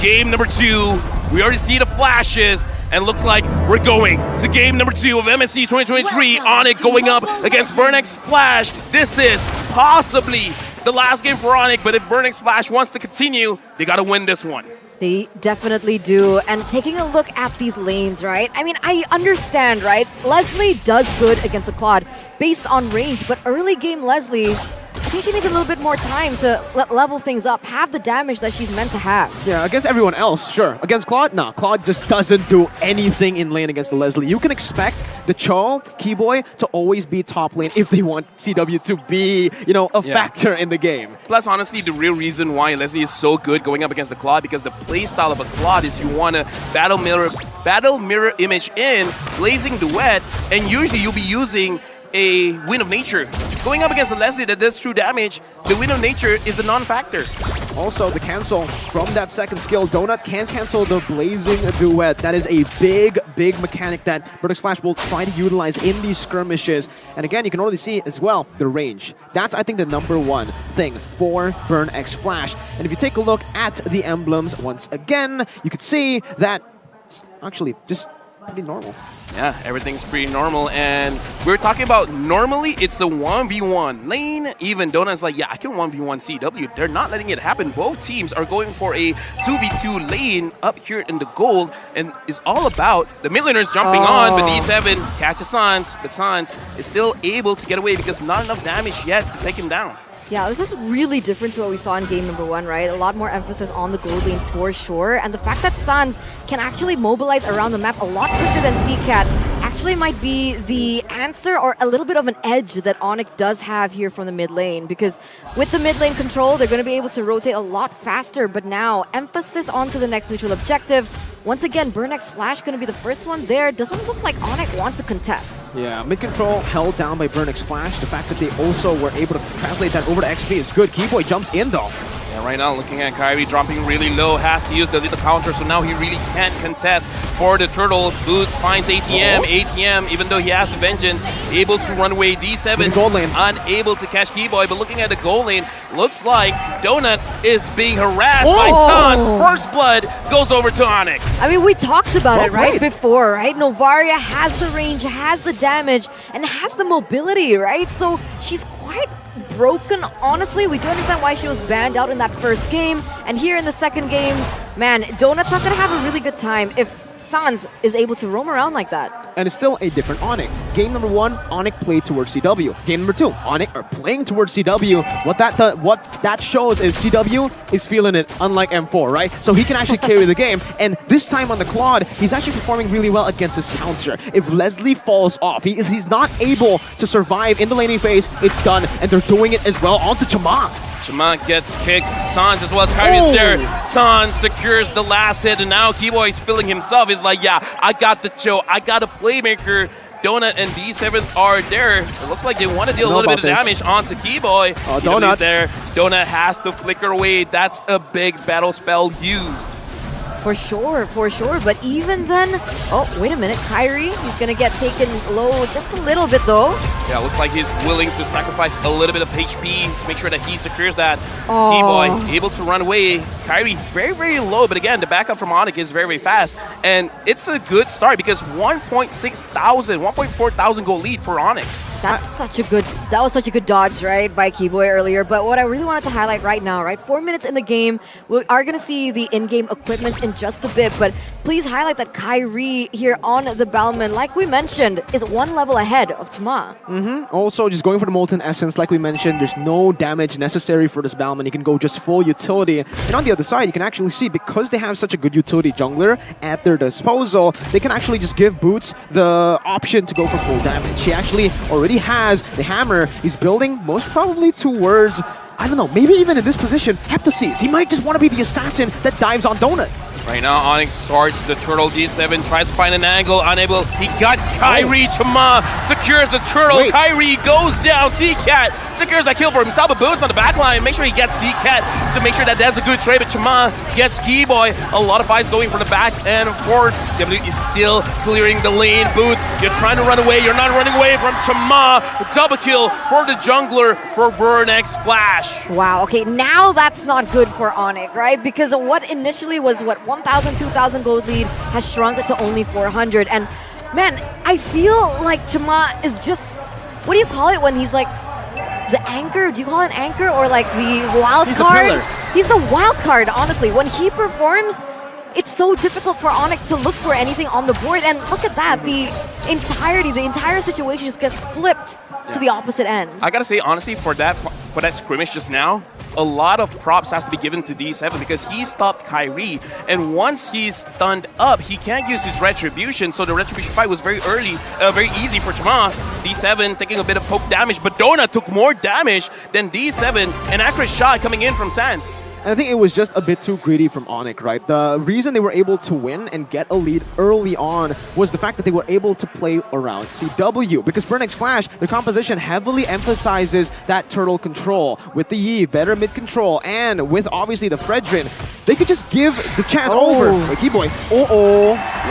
game number 2. We already see the flashes, and looks like we're going to game number 2 of MSC 2023. ONIC going up against BurnXFlash. This is possibly the last game for ONIC, but if BurnXFlash wants to continue, they gotta win this one. They definitely do. And taking a look at these lanes, right? I mean, I understand, right? Leslie does good against a Claude based on range, but early game Leslie, I think she needs a little bit more time to level things up, have the damage that she's meant to have. Yeah, against everyone else, sure. Against Claude, no. Claude just doesn't do anything in lane against the Leslie. You can expect the Cho, Keyboy, to always be top lane if they want CW to be, you know, a factor in the game. Plus, honestly, the real reason why Leslie is so good going up against the Claude, because the playstyle of a Claude is you want to battle mirror image in, blazing duet, and usually you'll be using a Wind of Nature. Going up against a Leslie that does true damage, the Wind of Nature is a non-factor. Also, the cancel from that second skill, Donut can cancel the Blazing Duet. That is a big, big mechanic that BurnXFlash will try to utilize in these skirmishes. And again, you can already see as well the range. That's, I think, the #1 thing for BurnXFlash. And if you take a look at the emblems once again, you could see that it's actually just pretty normal. Yeah, everything's pretty normal, and we're talking about normally it's a 1v1 lane. Even Donut's like, yeah, I can 1v1 CW. They're not letting it happen. Both teams are going for a 2v2 lane up here in the gold, and it's all about the mid laners jumping on, but E7 catches Sans, but Sans is still able to get away because not enough damage yet to take him down. Yeah, this is really different to what we saw in game number 1, right? A lot more emphasis on the gold lane for sure. And the fact that Sans can actually mobilize around the map a lot quicker than CCAT actually might be the answer or a little bit of an edge that ONIC does have here from the mid lane. Because with the mid lane control, they're going to be able to rotate a lot faster. But now, emphasis onto the next neutral objective. Once again, BurnXFlash going to be the first one there. Doesn't look like ONIC wants to contest. Yeah, mid control held down by BurnXFlash. The fact that they also were able to translate that over to XP is good. Keyboy jumps in though. Yeah, right now looking at Kyrie dropping really low, has to use the little counter, so now he really can't contest for the turtle. Boots finds ATM. ATM, even though he has the vengeance, able to run away. D7 gold lane, unable to catch Keyboy, but looking at the gold lane, looks like Donut is being harassed by Sans. First blood goes over to ONIC. I mean, we talked about it right before, right? Novaria has the range, has the damage, and has the mobility, right? So she's quite broken, honestly. We do understand why she was banned out in that first game. And here in the second game, man, Donut's not going to have a really good time if Sans is able to roam around like that. And it's still a different ONIC. Game number 1, ONIC played towards CW. Game number 2, ONIC are playing towards CW. What that shows is CW is feeling it, unlike M4, right? So he can actually carry the game. And this time on the Claude, he's actually performing really well against his counter. If Leslie falls off, if he's not able to survive in the laning phase, it's done. And they're doing it as well onto Chama. Chama gets kicked. Sans as well as Kyrie is there. Sans secures the last hit, and now Keyboy is feeling himself. He's like, yeah, I got the Cho, I got a playmaker. Donut and D7 are there. It looks like they want to deal a little bit of damage onto Keyboy. Donut there. Donut has to flicker away. That's a big battle spell used. For sure, for sure. But even then, oh, wait a minute. Kyrie, he's going to get taken low just a little bit, though. Yeah, looks like he's willing to sacrifice a little bit of HP to make sure that he secures that. Keyboy able to run away. Kyrie very, very low. But again, the backup from ONIC is very, very fast. And it's a good start because 1.4 thousand goal lead for ONIC. That was such a good dodge, right, by Keyboy earlier. But what I really wanted to highlight right now, right, 4 minutes in the game, we are going to see the in-game equipments in just a bit. But please highlight that Kyrie here on the Balman, like we mentioned, is 1 level ahead of Chama. Also, just going for the Molten Essence, like we mentioned, there's no damage necessary for this Balman. You can go just full utility. And on the other side, you can actually see, because they have such a good utility jungler at their disposal, they can actually just give Boots the option to go for full damage. He actually already has the hammer. He's building most probably towards, I don't know, maybe even in this position, Heptases. He might just want to be the assassin that dives on Donut. Right now, ONIC starts the turtle. D7 tries to find an angle, unable. He guts Kyrie. Chama secures the turtle. Wait. Kyrie goes down. Seacat secures that kill for himself. But Boots on the back line. Make sure he gets Seacat to make sure that that's a good trade. But Chama gets Keyboy. A lot of fights going from the back and forward. CW is still clearing the lane. Boots, you're trying to run away. You're not running away from Chama. Double kill for the jungler for BurnXFlash. Wow, okay, now that's not good for ONIC, right? Because what initially was, 1,000, 2,000 gold lead has shrunk to only 400. And man, I feel like Chama is just, what do you call it when he's like the anchor? Do you call it an anchor or like the wild card? He's the wild card, honestly. When he performs, it's so difficult for ONIC to look for anything on the board. And look at that, the entire situation just gets flipped to the opposite end. I gotta say, honestly, for that scrimmage just now, a lot of props has to be given to D7 because he stopped Kyrie, and once he's stunned up, he can't use his retribution. So the retribution fight was very easy for Chama. D7 taking a bit of poke damage, but Donut took more damage than D7. An accurate shot coming in from Sans. And I think it was just a bit too greedy from ONIC, right? The reason they were able to win and get a lead early on was the fact that they were able to play around CW. Because BurnXFlash, their composition heavily emphasizes that turtle control. With the Yi, better mid control, and with obviously the Fredrin, they could just give the chance over. Wait, Keyboy.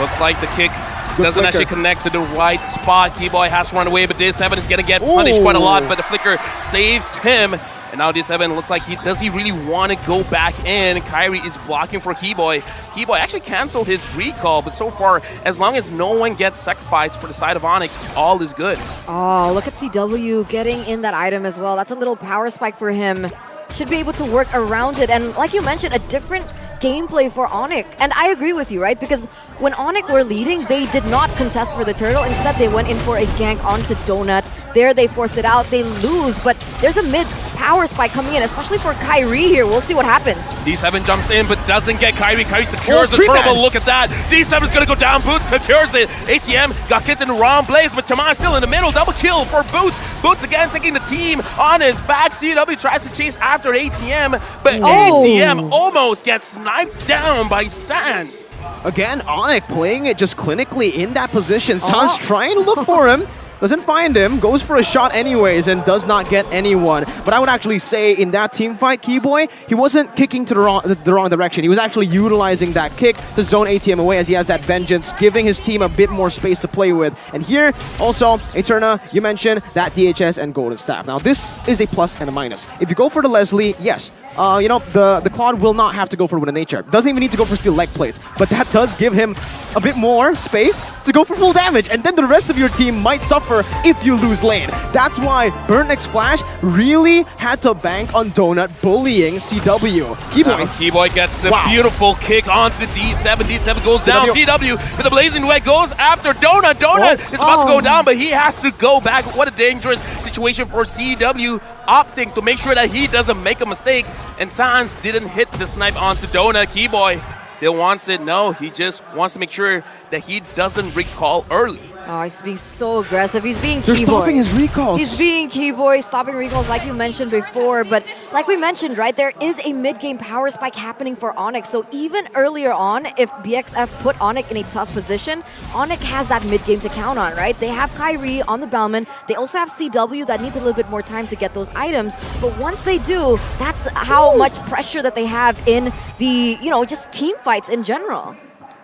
Looks like the kick doesn't actually connect to the right spot. Keyboy has to run away, but D7 is going to get punished quite a lot, but the flicker saves him. And now D7 looks like does he really want to go back in? Kyrie is blocking for Keyboy. Keyboy actually canceled his recall, but so far, as long as no one gets sacrificed for the side of ONIC, all is good. Oh, look at CW getting in that item as well. That's a little power spike for him. Should be able to work around it. And like you mentioned, a different gameplay for ONIC. And I agree with you, right? Because when ONIC were leading, they did not contest for the turtle. Instead, they went in for a gank onto Donut. There, they force it out. They lose, but there's a mid power spike coming in, especially for Kyrie here. We'll see what happens. D7 jumps in, but doesn't get Kyrie. Kyrie secures the turtle. Look at that. D7 is going to go down. Boots secures it. ATM got kicked in the wrong place, but Chama is still in the middle. Double kill for Boots. Boots again taking the team on his back. CW tries to chase after ATM, but ATM almost gets sniped down by Sans. Again, ONIC playing it just clinically in that position. Sans trying to look for him. Doesn't find him, goes for a shot anyways, and does not get anyone. But I would actually say in that team fight, Keyboy, he wasn't kicking to the wrong direction. He was actually utilizing that kick to zone ATM away as he has that vengeance, giving his team a bit more space to play with. And here, also, Eterna, you mentioned that DHS and Golden Staff. Now, this is a plus and a minus. If you go for the Leslie, yes, you know, the Claude will not have to go for Winning Nature. Doesn't even need to go for Steel Leg Plates. But that does give him a bit more space to go for full damage. And then the rest of your team might suffer if you lose lane. That's why BurnXFlash really had to bank on Donut bullying CW. Keyboy. Keyboy gets a beautiful kick onto D7. D7 goes down. CW with the blazing duet goes after Donut. Donut is about to go down, but he has to go back. What a dangerous situation for CW, opting to make sure that he doesn't make a mistake. And Sans didn't hit the snipe onto Donut. Keyboy still wants it. No, he just wants to make sure that he doesn't recall early. Oh, he's being so aggressive. He's being Keyboy. They're stopping his recalls. He's being Keyboy, stopping recalls like you mentioned before. But like we mentioned, right, there is a mid-game power spike happening for ONIC. So even earlier on, if BXF put ONIC in a tough position, ONIC has that mid-game to count on, right? They have Kyrie on the Bellman. They also have CW that needs a little bit more time to get those items. But once they do, that's how much pressure that they have in the, you know, just team fights in general.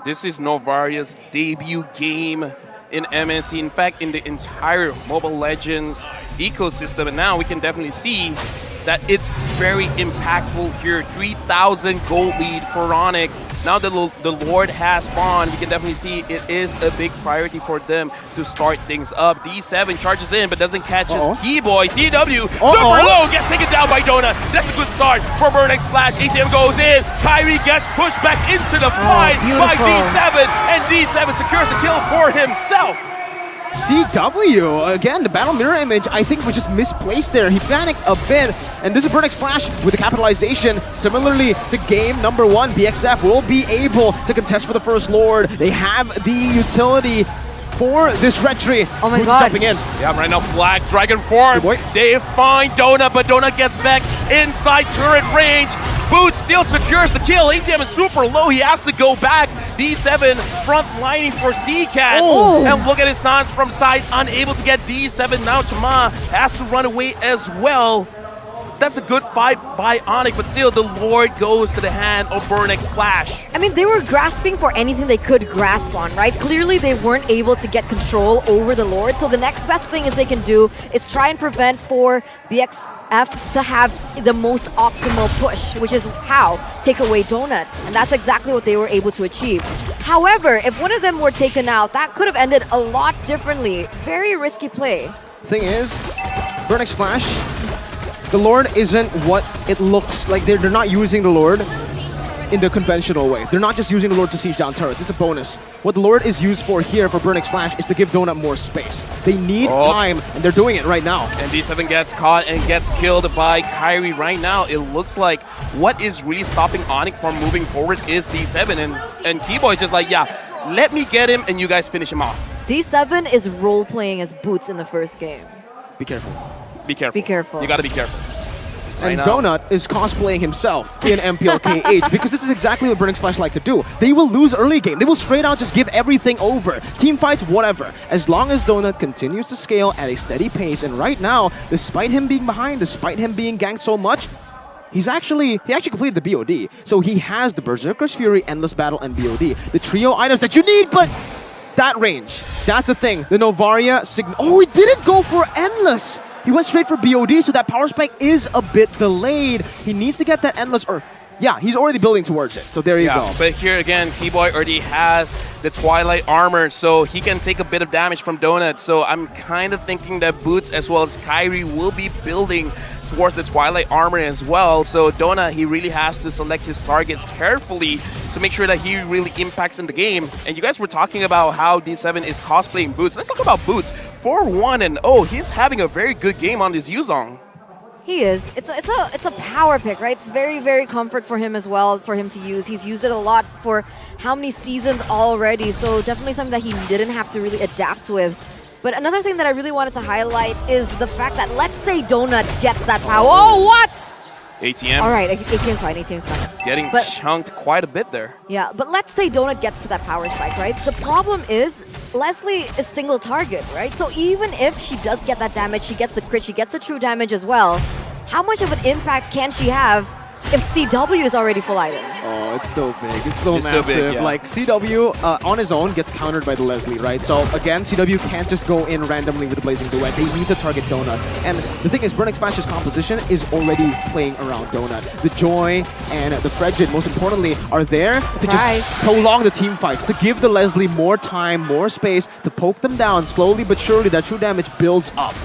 This is Novaria's debut game in MSC, in fact, in the entire Mobile Legends ecosystem. And now we can definitely see that it's very impactful here. 3,000 gold lead for ONIC. Now that the Lord has spawned, we can definitely see it is a big priority for them to start things up. D7 charges in, but doesn't catch his Keyboy. CW, super low, gets taken down by Donut. That's a good start for BurnXFlash. ATM goes in. Kyrie gets pushed back into the fight by D7, and D7 secures the kill for himself. CW, again, the battle mirror image, I think was just misplaced there. He panicked a bit, and this is BurnXFlash with the capitalization. Similarly to game number 1, BXF will be able to contest for the first Lord. They have the utility for this retry. Oh my god. Jumping in. Yeah, right now, Black Dragon form. They find Donut, but Donut gets back inside turret range. Boots still secures the kill. ATM is super low. He has to go back. D7 front lining for CCAT. Oh. And look at his Sans from side, unable to get D7. Now Chama has to run away as well. That's a good fight by ONIC, but still the Lord goes to the hand of BurnXFlash. I mean, they were grasping for anything they could grasp on, right? Clearly, they weren't able to get control over the Lord, so the next best thing is they can do is try and prevent for BXF to have the most optimal push, which is how take away Donut, and that's exactly what they were able to achieve. However, if one of them were taken out, that could have ended a lot differently. Very risky play. Thing is, BurnXFlash, the Lord isn't what it looks like. They're not using the Lord in the conventional way. They're not just using the Lord to siege down turrets. It's a bonus. What the Lord is used for here for BurnXFlash is to give Donut more space. They need time, and they're doing it right now. And D7 gets caught and gets killed by Kyrie right now. It looks like what is really stopping ONIC from moving forward is D7. And Keyboy is just like, yeah, let me get him and you guys finish him off. D7 is role-playing as Boots in the first game. Be careful. Be careful. Be careful. You gotta be careful. And Donut is cosplaying himself in MPLKH because this is exactly what BurnXFlash like to do. They will lose early game. They will straight out just give everything over. Team fights, whatever. As long as Donut continues to scale at a steady pace, and right now, despite him being behind, despite him being ganked so much, he actually completed the BOD. So he has the Berserker's Fury, Endless Battle, and BOD. The trio items that you need, but that range. That's the thing. The Novaria oh, he didn't go for Endless. He went straight for BOD, so that power spike is a bit delayed. He needs to get that Endless, or yeah, he's already building towards it. So there you go. But here again, Keyboy already has the Twilight armor, so he can take a bit of damage from Donut. So I'm kind of thinking that Boots as well as Kyrie will be building towards the Twilight armor as well. So Donut, he really has to select his targets carefully to make sure that he really impacts in the game. And you guys were talking about how D7 is cosplaying Boots. Let's talk about Boots. 4-1-0. He's having a very good game on this Yuzong. He is. It's a power pick, right? It's very, very comfort for him as well, for him to use. He's used it a lot for how many seasons already, so definitely something that he didn't have to really adapt with. But another thing that I really wanted to highlight is the fact that, let's say Donut gets that power. Oh, what? ATM. All right, ATM's fine, ATM's fine. Getting chunked quite a bit there. Yeah, but let's say Donut gets to that power spike, right? The problem is Leslie is single target, right? So even if she does get that damage, she gets the crit, she gets the true damage as well, how much of an impact can she have if CW is already full item? Oh, it's still big. It's still Still massive. big, yeah. Like, CW on his own gets countered by the Leslie, right? So, again, CW can't just go in randomly with the Blazing Duet. They need to target Donut. And the thing is, BurnXFlash's composition is already playing around Donut. The Joy and the Fredjit, most importantly, are there to just prolong the team fights, to give the Leslie more time, more space, to poke them down. Slowly but surely, that true damage builds up.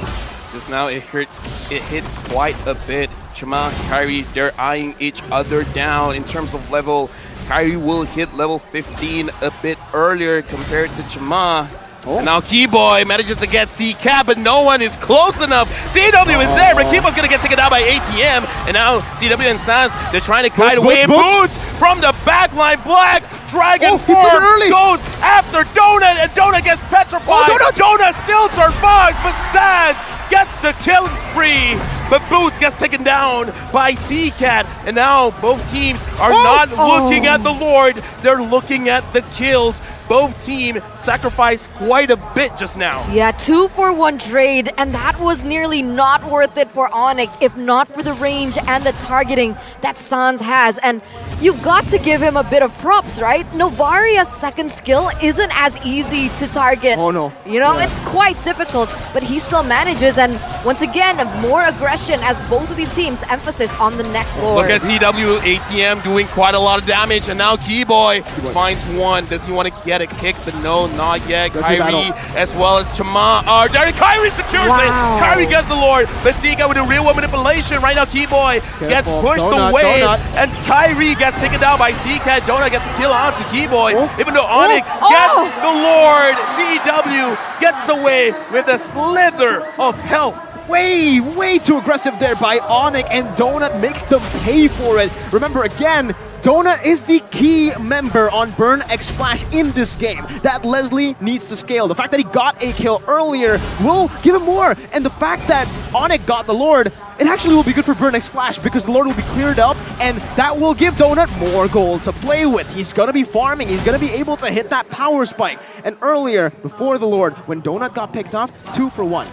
Just now, it hit quite a bit. Chama, Kyrie, they're eyeing each other down in terms of level. Kyrie will hit level 15 a bit earlier compared to Chama. And now Keyboy manages to get CCAT, but no one is close enough. CW is there, but Keyboy's going to get taken down by ATM. And now CW and Sans, they're trying to kite away. Boots from the backline. Black Dragon Form goes after Donut, and Donut gets petrified. Donut still survives, but Sans gets the killing spree. But Boots gets taken down by CCAT. And now both teams are not looking at the Lord. They're looking at the kills. Both teams sacrificed quite a bit just now. Yeah, 2-for-1 trade, and that was nearly not worth it for ONIC if not for the range and the targeting that Sans has. And you've got to give him a bit of props, right? Novaria's second skill isn't as easy to target. Oh no. You know, it's quite difficult, but he still manages. And once again, more aggression as both of these teams emphasis on the next Lord. Look at CW, ATM doing quite a lot of damage, and now Keyboy finds one. Does he want to get a kick? But no, not yet. Kyrie as well as Chama are there. Kyrie secures it. Kyrie gets the Lord, but Zika with a real one manipulation. Right now, Keyboy gets pushed away, and Kyrie gets taken down by CCAT. Donut gets a kill onto Keyboy, even though ONIC gets the Lord. CW gets away with a slither of health. Way too aggressive there by ONIC, and Donut makes them pay for it. Remember, again, Donut is the key member on BurnXFlash in this game. That Leslie needs to scale. The fact that he got a kill earlier will give him more. And the fact that ONIC got the Lord, it actually will be good for BurnXFlash because the Lord will be cleared up, and that will give Donut more gold to play with. He's going to be farming. He's going to be able to hit that power spike. And earlier, before the Lord, when Donut got picked off, 2 for 1.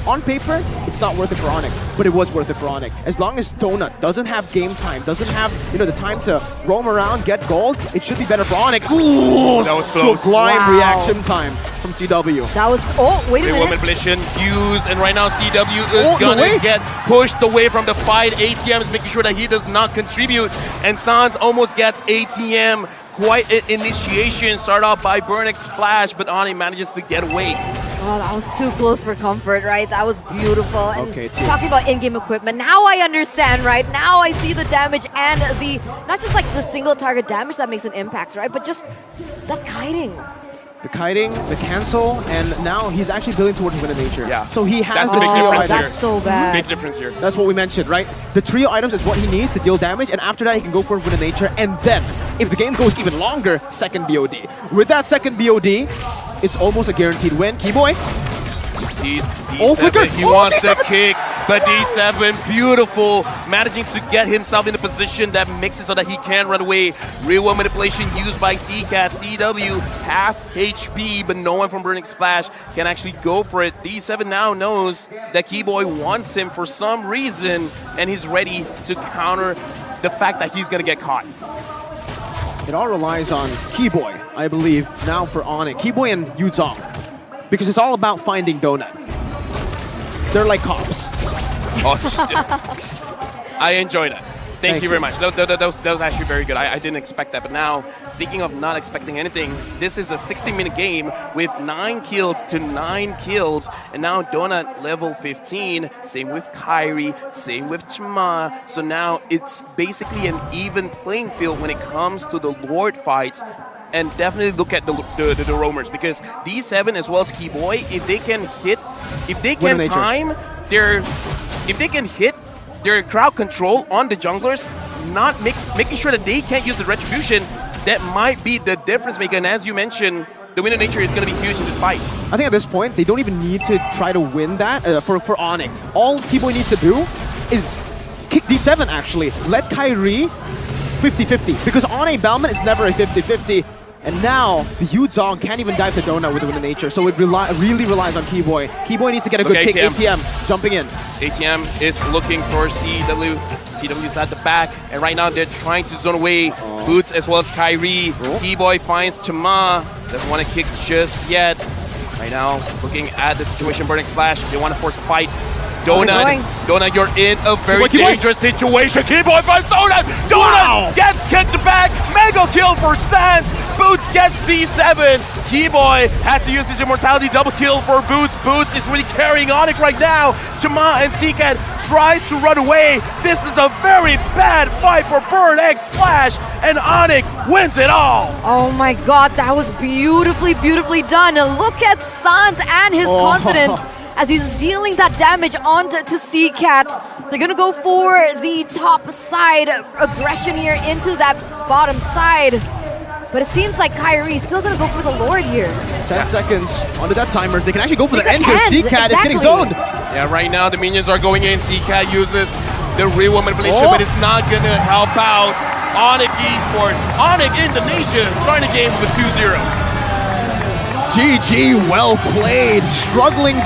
On paper, it's not worth it for ONIC, but it was worth it for ONIC. As long as Donut doesn't have game time, doesn't have the time to roam around, get gold, it should be better for ONIC. Ooh, that was close. Sublime reaction time from CW. That was, oh, wait a minute. Manipulation, Hughes, and right now CW is gonna get pushed away from the fight. ATM is making sure that he does not contribute, and Sans almost gets ATM. Quite an initiation, start off by BurnXFlash, but ONIC manages to get away. Oh, that was too close for comfort, right? That was beautiful. And okay, talking about in-game equipment, now I understand, right? Now I see the damage and the, not just like the single target damage that makes an impact, right? But just that kiting. The kiting, the cancel, and now he's actually building towards Wind of Nature. Yeah. So he has That's the the big trio difference items. here. That's so bad. Big difference here. That's what we mentioned, right? The trio items is what he needs to deal damage, and after that he can go for Wind of Nature, and then, if the game goes even longer, second BOD. With that second BOD, it's almost a guaranteed win. Keyboy. He sees Oh, D7, flicker. he Oh, wants the D7. kick, but D7, beautiful, managing to get himself in a position that makes it so that he can run away. Real world manipulation used by CCAT, CW, half HP, but no one from BurnXFlash can actually go for it. D7 now knows that Keyboy wants him for some reason, and he's ready to counter the fact that he's gonna get caught. It all relies on Keyboy, I believe, now for ONIC. Keyboy and Yuzong. Because it's all about finding Donut. They're like cops. Oh, I enjoyed it. Thank you very much. That was actually very good. I didn't expect that. But now, speaking of not expecting anything, this is a 60-minute game with 9 kills to 9 kills. And now Donut level 15. Same with Kyrie. Same with Chima. So now it's basically an even playing field when it comes to the Lord fights. And definitely look at the roamers, because D7 as well as Keyboy, if they can hit, if they can time their crowd control on the junglers, not making sure that they can't use the retribution, that might be the difference maker. And as you mentioned, the Wind of Nature is going to be huge in this fight. I think at this point, they don't even need to try to win that for ONIC. All Keyboy needs to do is kick D7 actually. Let Kyrie 50-50, because on a Bellman, it's never a 50-50. And now, the Yuzong can't even dive to Donut with the Wind of Nature, so it really relies on Keyboy. Keyboy needs to get a good kick. ATM jumping in. ATM is looking for CW. CW's at the back, and right now they're trying to zone away Boots as well as Kyrie. Keyboy finds Chima. Doesn't want to kick just yet. Right now, looking at the situation, BurnXFlash, they want to force a fight. Donut, you're in a very dangerous situation. Keyboy finds Donut! Donut gets kicked back! Mega kill for Sans! Boots gets D7! Keyboy had to use his immortality, double kill for Boots. Boots is really carrying ONIC right now. Chima and CCAT tries to run away. This is a very bad fight for BurnXFlash, and ONIC wins it all! Oh my god, that was beautifully, beautifully done. And look at Sans and his confidence as he's dealing that damage onto CCAT. They're gonna go for the top side aggression here into that bottom side. But it seems like Kyrie's still gonna go for the Lord here. 10 seconds onto that timer. They can actually go for the end because CCAT is getting zoned. Yeah, right now the minions are going in. CCAT uses the real manipulation, but it's not gonna help out ONIC Esports. ONIC Indonesia starting the game with 2-0. GG, well played. Struggling